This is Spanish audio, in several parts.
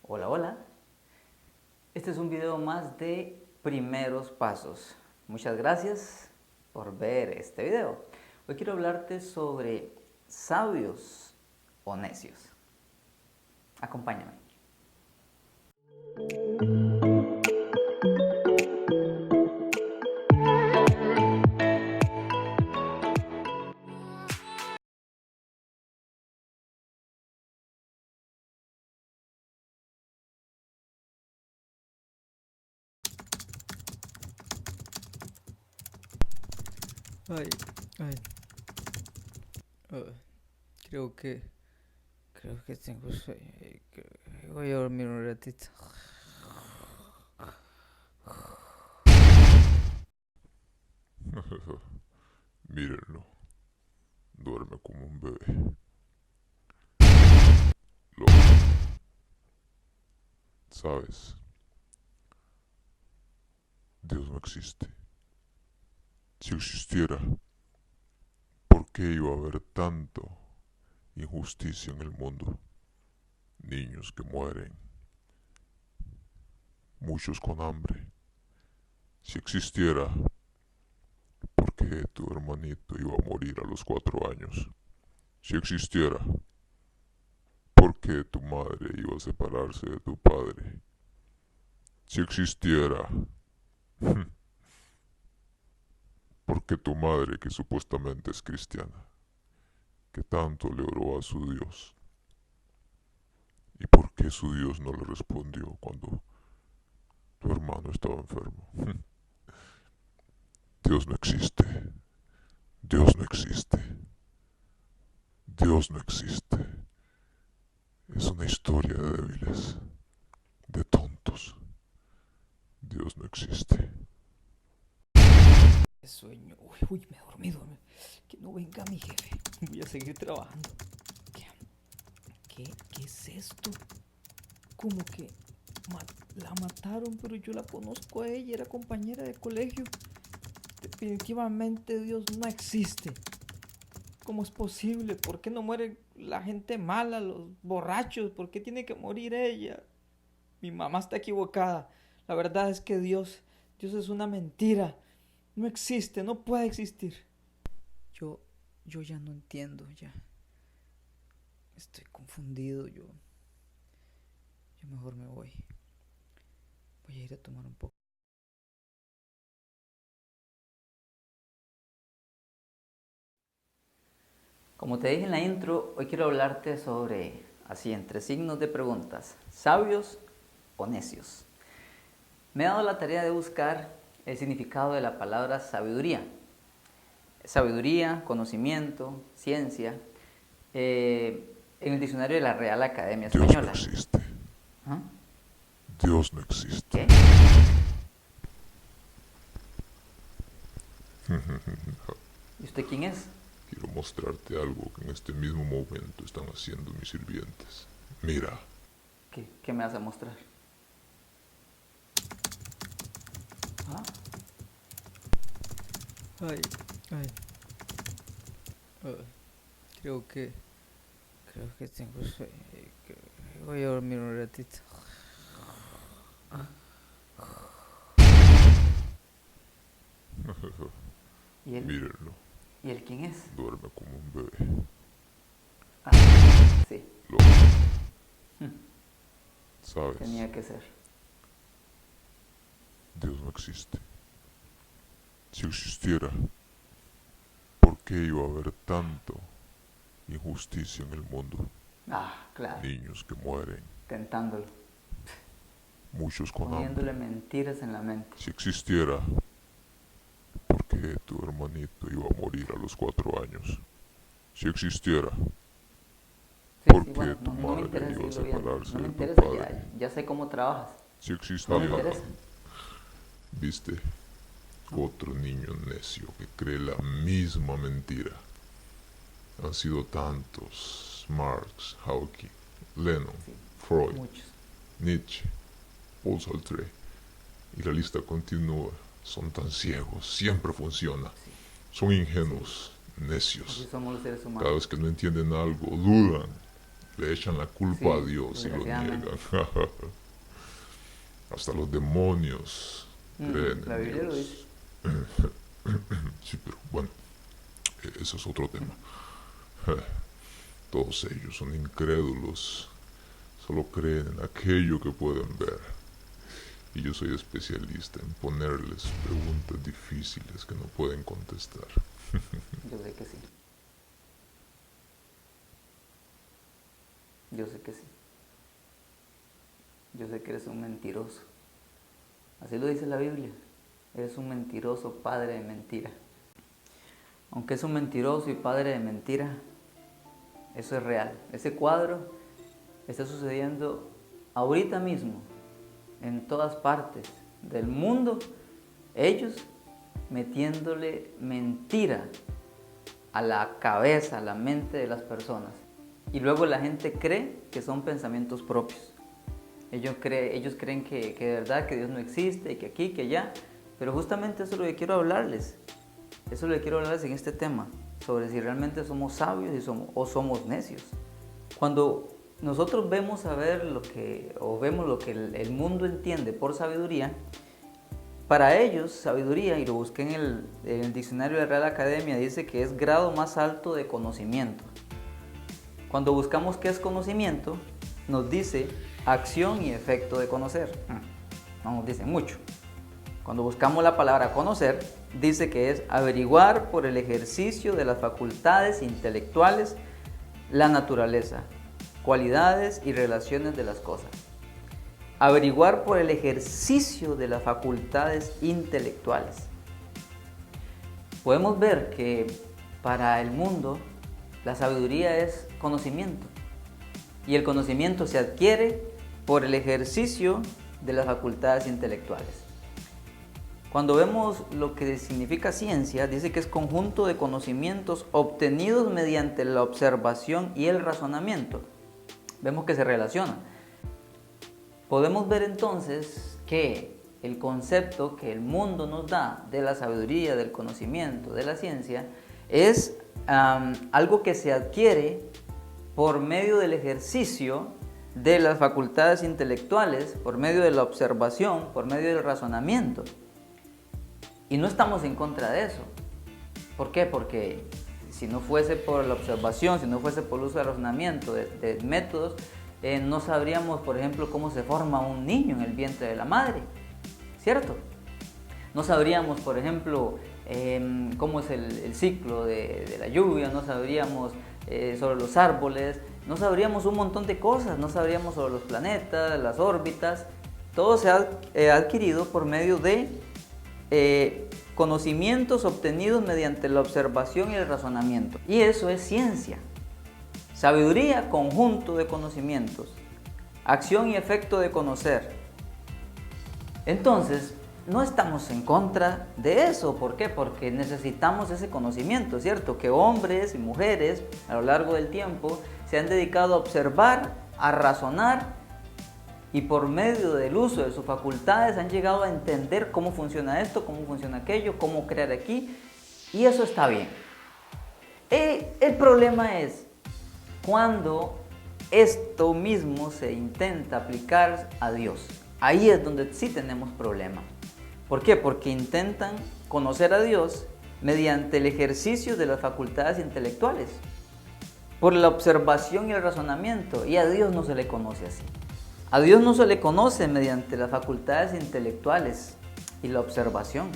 Hola, hola. Este es un video más de primeros pasos. Muchas gracias por ver este video. Hoy quiero hablarte sobre sabios o necios. Acompáñame. Ay, ay. ah, creo que. Creo que tengo sueño. Voy a dormir un ratito. Mírenlo, duerme como un bebé. Lo sabes, Dios no existe. Si existiera, ¿por qué iba a haber tanto injusticia en el mundo? Niños que mueren, muchos con hambre. Si existiera, ¿por qué tu hermanito iba a morir a los 4 años? Si existiera, ¿por qué tu madre iba a separarse de tu padre? Si existiera, ¿por qué tu madre, que supuestamente es cristiana, que tanto le oró a su Dios? ¿Y por qué su Dios no le respondió cuando tu hermano estaba enfermo? Dios no existe. Dios no existe. Dios no existe. Es una historia de débiles, de tontos. Dios no existe. Qué sueño. Uy, me dormí. Que no venga mi jefe. Voy a seguir trabajando. ¿Qué es esto? Como que la mataron, pero yo la conozco a ella. Era compañera de colegio. Definitivamente Dios no existe. ¿Cómo es posible? ¿Por qué no muere la gente mala, los borrachos? ¿Por qué tiene que morir ella? Mi mamá está equivocada. La verdad es que Dios es una mentira. No existe, no puede existir. Yo, yo ya no entiendo, ya. Estoy confundido, yo mejor me voy. Voy a ir a tomar un poco. Como te dije en la intro, hoy quiero hablarte sobre, así entre signos de preguntas, sabios o necios. Me he dado la tarea de buscar el significado de la palabra sabiduría. Sabiduría, conocimiento, ciencia, en el diccionario de la Real Academia Dios no Española. existe. ¿Ah? Dios no existe. ¿Qué? ¿Y usted quién es? Quiero mostrarte algo que en este mismo momento están haciendo mis sirvientes. Mira, ¿Qué me vas a mostrar? ¿Ah? Ay, ay. Creo que. Creo que tengo sueño. Voy a dormir un ratito. ¿Y él? mírenlo, ¿Y él quién es? duerme como un bebé. Ah, sí, Lo sabes, tenía que ser. Dios no existe. Si existiera, ¿por qué iba a haber tanto injusticia en el mundo? Ah, claro, Niños que mueren, tentándolo, muchos con poniéndole hambre. mentiras en la mente. Si existiera, ¿por qué tu hermanito iba a morir a los 4 años? Si existiera, Sí, ¿por sí, qué bueno, tu no me madre interesa iba a seguirlo viendo. separarse No me de tu interesa, padre? ya sé cómo trabajas. Si No me existiera, interesa. viste, No, otro niño necio que cree la misma mentira. Han sido tantos: Marx, Hawking, Lennon, sí, Freud, muchos. Nietzsche, Paul Sartre, y la lista continúa. Son tan ciegos, siempre funciona. Sí, Son sí. ingenuos, Así necios. somos los seres Cada humanos. vez que no entienden algo, dudan. le echan la culpa a Dios y lo niegan. Hasta los demonios creen La en Biblia lo Dios. dice. Sí, pero bueno, eso es otro tema. Todos ellos son incrédulos, solo creen en aquello que pueden ver. Y yo soy especialista en ponerles preguntas difíciles que no pueden contestar. Yo sé que sí. Yo sé que sí. Yo sé que eres un mentiroso. Así lo dice la Biblia. Eres un mentiroso padre de mentira. Aunque es un mentiroso y padre de mentira, eso es real. Ese cuadro está sucediendo ahorita mismo, en todas partes del mundo. Ellos metiéndole mentira a la cabeza, a la mente de las personas. Y luego la gente cree que son pensamientos propios. Ellos creen que de verdad que Dios no existe, que aquí, que allá. Pero justamente eso es lo que quiero hablarles. Eso es lo que quiero hablarles en este tema. Sobre si realmente somos sabios o somos necios. Cuando nosotros vemos lo que el mundo entiende por sabiduría, para ellos sabiduría, y lo busqué en el diccionario de la Real Academia, dice que es grado más alto de conocimiento. Cuando buscamos qué es conocimiento, nos dice acción y efecto de conocer. No nos dice mucho. Cuando buscamos la palabra conocer, dice que es averiguar por el ejercicio de las facultades intelectuales la naturaleza, cualidades y relaciones de las cosas. Averiguar por el ejercicio de las facultades intelectuales. Podemos ver que para el mundo la sabiduría es conocimiento, y el conocimiento se adquiere por el ejercicio de las facultades intelectuales. Cuando vemos lo que significa ciencia, dice que es conjunto de conocimientos obtenidos mediante la observación y el razonamiento. Vemos que se relaciona. Podemos ver entonces que el concepto que el mundo nos da de la sabiduría, del conocimiento, de la ciencia, es algo que se adquiere por medio del ejercicio de las facultades intelectuales, por medio de la observación, por medio del razonamiento. Y no estamos en contra de eso. ¿Por qué? Porque si no fuese por la observación, si no fuese por el uso del razonamiento, de métodos, no sabríamos, por ejemplo, cómo se forma un niño en el vientre de la madre, ¿cierto? No sabríamos, por ejemplo, cómo es el ciclo de la lluvia, no sabríamos sobre los árboles, no sabríamos un montón de cosas, no sabríamos sobre los planetas, las órbitas. Todo se ha adquirido por medio de conocimientos obtenidos mediante la observación y el razonamiento. Y eso es ciencia. Sabiduría, conjunto de conocimientos. Acción y efecto de conocer. Entonces, no estamos en contra de eso. ¿Por qué? Porque necesitamos ese conocimiento, ¿cierto? Que hombres y mujeres a lo largo del tiempo se han dedicado a observar, a razonar, y por medio del uso de sus facultades han llegado a entender cómo funciona esto, cómo funciona aquello, cómo crear aquí, y eso está bien. El problema es cuando esto mismo se intenta aplicar a Dios. Ahí es donde sí tenemos problema. ¿Por qué? Porque intentan conocer a Dios mediante el ejercicio de las facultades intelectuales, por la observación y el razonamiento, y a Dios no se le conoce así. A Dios no se le conoce mediante las facultades intelectuales y la observación.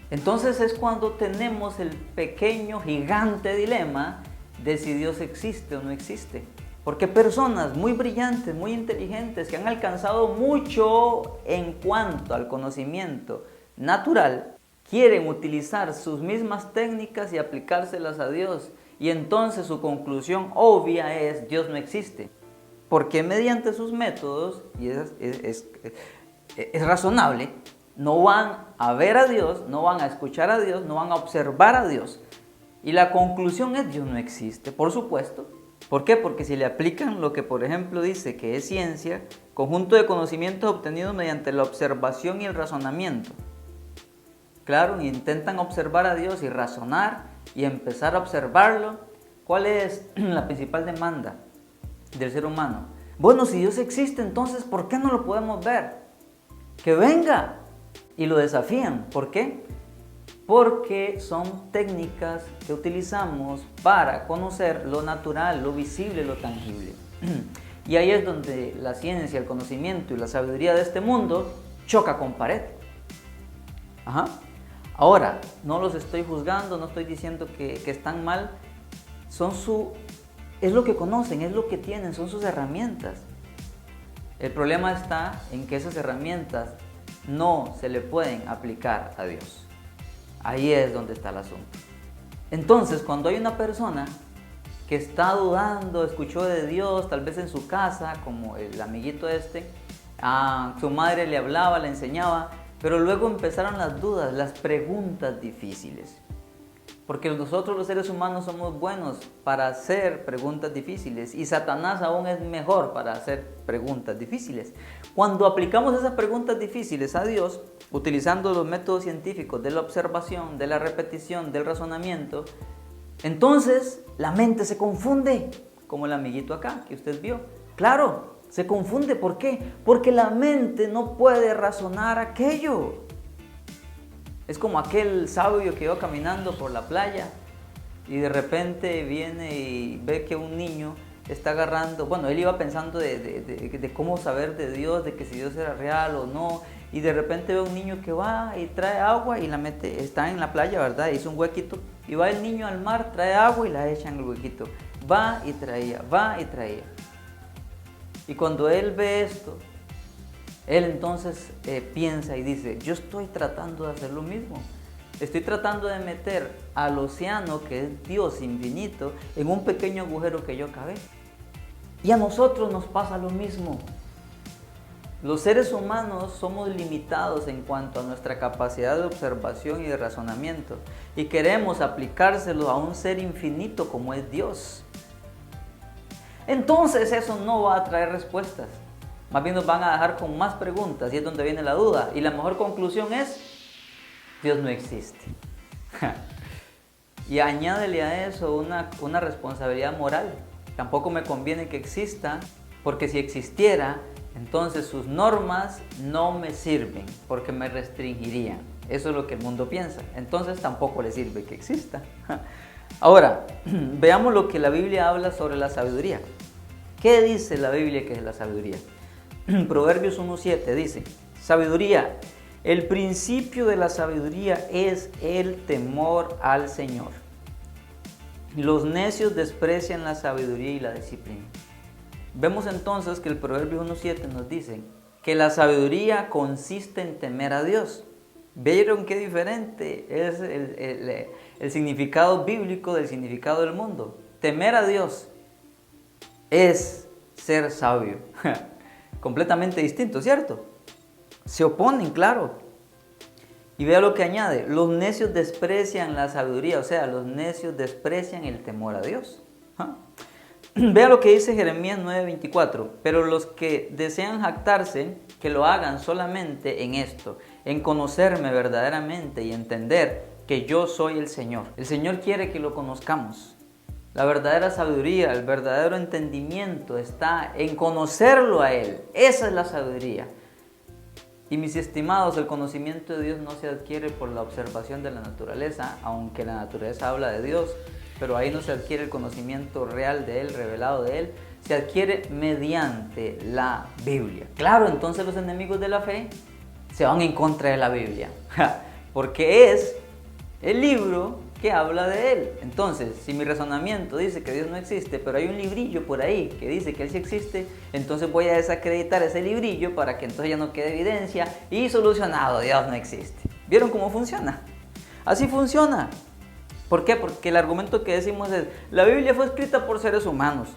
Entonces es cuando tenemos el pequeño, gigante dilema de si Dios existe o no existe. Porque personas muy brillantes, muy inteligentes, que han alcanzado mucho en cuanto al conocimiento natural, quieren utilizar sus mismas técnicas y aplicárselas a Dios. Y entonces su conclusión obvia es: Dios no existe. Porque mediante sus métodos, y es razonable, no van a ver a Dios, no van a escuchar a Dios, no van a observar a Dios. Y la conclusión es: Dios no existe, por supuesto. ¿Por qué? Porque si le aplican lo que, por ejemplo, dice que es ciencia, conjunto de conocimientos obtenidos mediante la observación y el razonamiento. Claro, intentan observar a Dios y razonar y empezar a observarlo. ¿Cuál es la principal demanda? del ser humano. Bueno, si Dios existe, entonces, ¿por qué no lo podemos ver? Que venga. Y lo desafían. ¿Por qué? Porque son técnicas que utilizamos para conocer lo natural, lo visible, lo tangible. Y ahí es donde la ciencia, el conocimiento y la sabiduría de este mundo choca con pared. Ajá. Ahora, no los estoy juzgando, no estoy diciendo que están mal. Es lo que conocen, es lo que tienen, son sus herramientas. El problema está en que esas herramientas no se le pueden aplicar a Dios. Ahí es donde está el asunto. Entonces, cuando hay una persona que está dudando, escuchó de Dios, tal vez en su casa, como el amiguito su madre le hablaba, le enseñaba, pero luego empezaron las dudas, las preguntas difíciles. Porque nosotros los seres humanos somos buenos para hacer preguntas difíciles y Satanás aún es mejor para hacer preguntas difíciles. Cuando aplicamos esas preguntas difíciles a Dios, utilizando los métodos científicos de la observación, de la repetición, del razonamiento, entonces la mente se confunde, como el amiguito acá que usted vio. Claro, se confunde. ¿Por qué? Porque la mente no puede razonar aquello. Es como aquel sabio que iba caminando por la playa y de repente viene y ve que un niño está agarrando, bueno, él iba pensando de cómo saber de Dios, de que si Dios era real o no, y de repente ve un niño que va y trae agua y la mete, está en la playa, ¿verdad? Hizo un huequito, y va el niño al mar, trae agua y la echa en el huequito, va y traía. Y cuando él ve esto, él entonces piensa y dice, yo estoy tratando de hacer lo mismo. Estoy tratando de meter al océano, que es Dios infinito, en un pequeño agujero que yo cavé. Y a nosotros nos pasa lo mismo. Los seres humanos somos limitados en cuanto a nuestra capacidad de observación y de razonamiento. Y queremos aplicárselo a un ser infinito como es Dios. Entonces eso no va a traer respuestas. Más bien nos van a dejar con más preguntas y es donde viene la duda. Y la mejor conclusión es, Dios no existe. Y añádele a eso una responsabilidad moral. Tampoco me conviene que exista, porque si existiera, entonces sus normas no me sirven, porque me restringirían. Eso es lo que el mundo piensa. Entonces tampoco le sirve que exista. Ahora, veamos lo que la Biblia habla sobre la sabiduría. ¿Qué dice la Biblia que es la sabiduría? Proverbios 1:7 dice, sabiduría, el principio de la sabiduría es el temor al Señor. Los necios desprecian la sabiduría y la disciplina. Vemos entonces que el Proverbios 1:7 nos dice que la sabiduría consiste en temer a Dios. ¿Vieron qué diferente es el significado bíblico del significado del mundo? Temer a Dios es ser sabio. Completamente distinto, ¿cierto? Se oponen, claro. Y vea lo que añade, los necios desprecian la sabiduría, o sea, los necios desprecian el temor a Dios. Vea lo que dice Jeremías 9:24, pero los que desean jactarse, que lo hagan solamente en esto, en conocerme verdaderamente y entender que yo soy el Señor. El Señor quiere que lo conozcamos. La verdadera sabiduría, el verdadero entendimiento está en conocerlo a Él. Esa es la sabiduría. Y mis estimados, el conocimiento de Dios no se adquiere por la observación de la naturaleza, aunque la naturaleza habla de Dios, pero ahí no se adquiere el conocimiento real de Él, revelado de Él, se adquiere mediante la Biblia. Claro, entonces los enemigos de la fe se van en contra de la Biblia, porque es el libro que habla de Él. Entonces, si mi razonamiento dice que Dios no existe, pero hay un librillo por ahí que dice que Él sí existe, entonces voy a desacreditar ese librillo para que entonces ya no quede evidencia y solucionado, Dios no existe. ¿Vieron cómo funciona? Así funciona. ¿Por qué? Porque el argumento que decimos es, la Biblia fue escrita por seres humanos.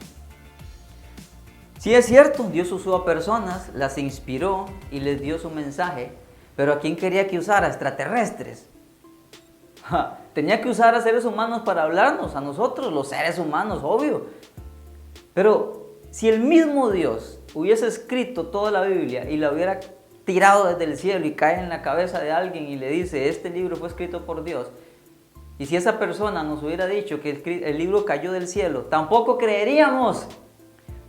Sí es cierto, Dios usó a personas, las inspiró y les dio su mensaje, pero ¿a quién quería que usara? Extraterrestres. Tenía que usar a seres humanos para hablarnos, a nosotros, los seres humanos, obvio. Pero si el mismo Dios hubiese escrito toda la Biblia y la hubiera tirado desde el cielo y cae en la cabeza de alguien y le dice, este libro fue escrito por Dios, y si esa persona nos hubiera dicho que el libro cayó del cielo, tampoco creeríamos.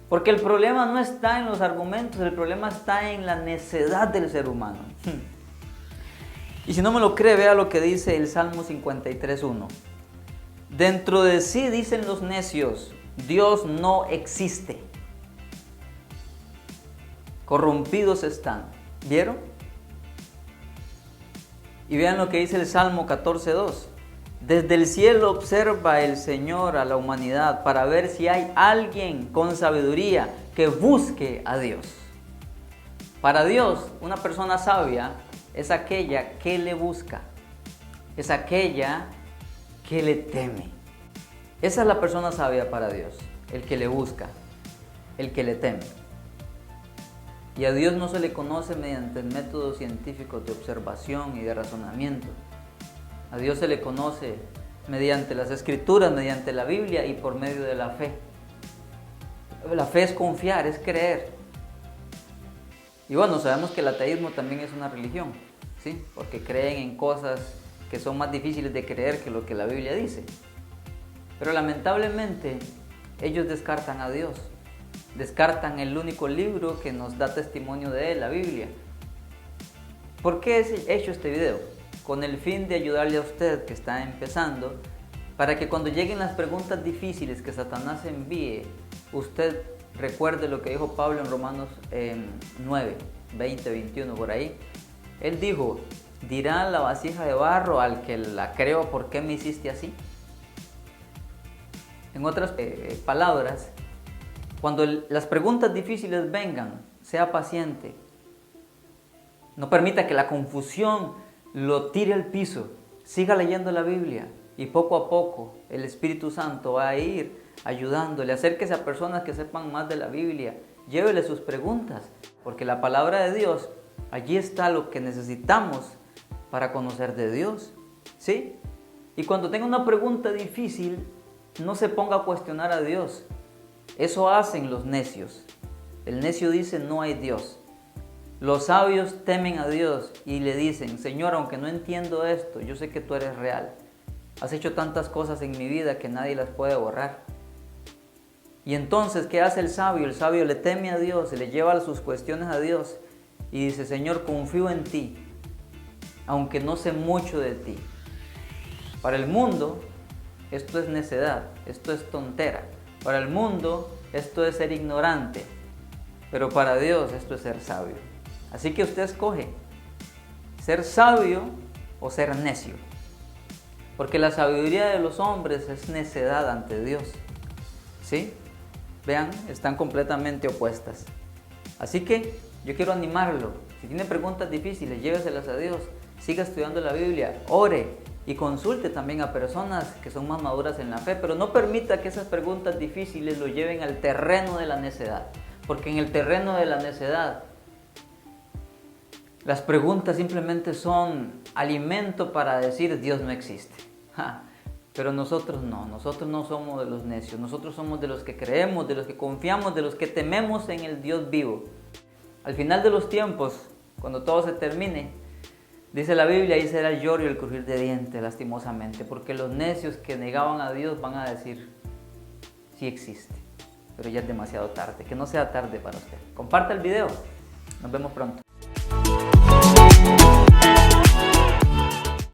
Porque el problema no está en los argumentos, el problema está en la necedad del ser humano. Y si no me lo cree, vea lo que dice el Salmo 53:1. Dentro de sí dicen los necios, Dios no existe. Corrompidos están. ¿Vieron? Y vean lo que dice el Salmo 14:2. Desde el cielo observa el Señor a la humanidad para ver si hay alguien con sabiduría que busque a Dios. Para Dios, una persona sabia es aquella que le busca, es aquella que le teme. Esa es la persona sabia para Dios, el que le busca, el que le teme. Y a Dios no se le conoce mediante métodos científicos de observación y de razonamiento. A Dios se le conoce mediante las Escrituras, mediante la Biblia y por medio de la fe. La fe es confiar, es creer. Y bueno, sabemos que el ateísmo también es una religión, ¿sí? Porque creen en cosas que son más difíciles de creer que lo que la Biblia dice. Pero lamentablemente ellos descartan a Dios. Descartan el único libro que nos da testimonio de él, la Biblia. ¿Por qué he hecho este video? Con el fin de ayudarle a usted que está empezando, para que cuando lleguen las preguntas difíciles que Satanás envíe, usted recuerde lo que dijo Pablo en Romanos 9, 20, 21, por ahí. Él dijo, ¿dirá la vasija de barro al que la creó, ¿por qué me hiciste así? En otras palabras, cuando las preguntas difíciles vengan, sea paciente. No permita que la confusión lo tire al piso. Siga leyendo la Biblia y poco a poco el Espíritu Santo va a ir ayudándole. Acérquese a personas que sepan más de la Biblia. Llévele sus preguntas, porque la palabra de Dios, allí está lo que necesitamos para conocer de Dios. ¿Sí? Y cuando tenga una pregunta difícil, no se ponga a cuestionar a Dios. Eso hacen los necios. El necio dice no hay Dios. Los sabios temen a Dios y le dicen, Señor, aunque no entiendo esto, yo sé que tú eres real. Has hecho tantas cosas en mi vida que nadie las puede borrar. Y entonces, ¿qué hace el sabio? El sabio le teme a Dios, le lleva sus cuestiones a Dios y dice, Señor, confío en ti, aunque no sé mucho de ti. Para el mundo, esto es necedad, esto es tontera. Para el mundo, esto es ser ignorante. Pero para Dios, esto es ser sabio. Así que usted escoge ser sabio o ser necio. Porque la sabiduría de los hombres es necedad ante Dios. ¿Sí? Vean, están completamente opuestas. Así que yo quiero animarlo. Si tiene preguntas difíciles, lléveselas a Dios. Siga estudiando la Biblia, ore y consulte también a personas que son más maduras en la fe. Pero no permita que esas preguntas difíciles lo lleven al terreno de la necedad. Porque en el terreno de la necedad, las preguntas simplemente son alimento para decir Dios no existe. Pero nosotros no somos de los necios, nosotros somos de los que creemos, de los que confiamos, de los que tememos en el Dios vivo. Al final de los tiempos, cuando todo se termine, dice la Biblia, ahí será el lloro y el crujir de dientes, lastimosamente, porque los necios que negaban a Dios van a decir, sí existe, pero ya es demasiado tarde, que no sea tarde para usted. Comparta el video, nos vemos pronto.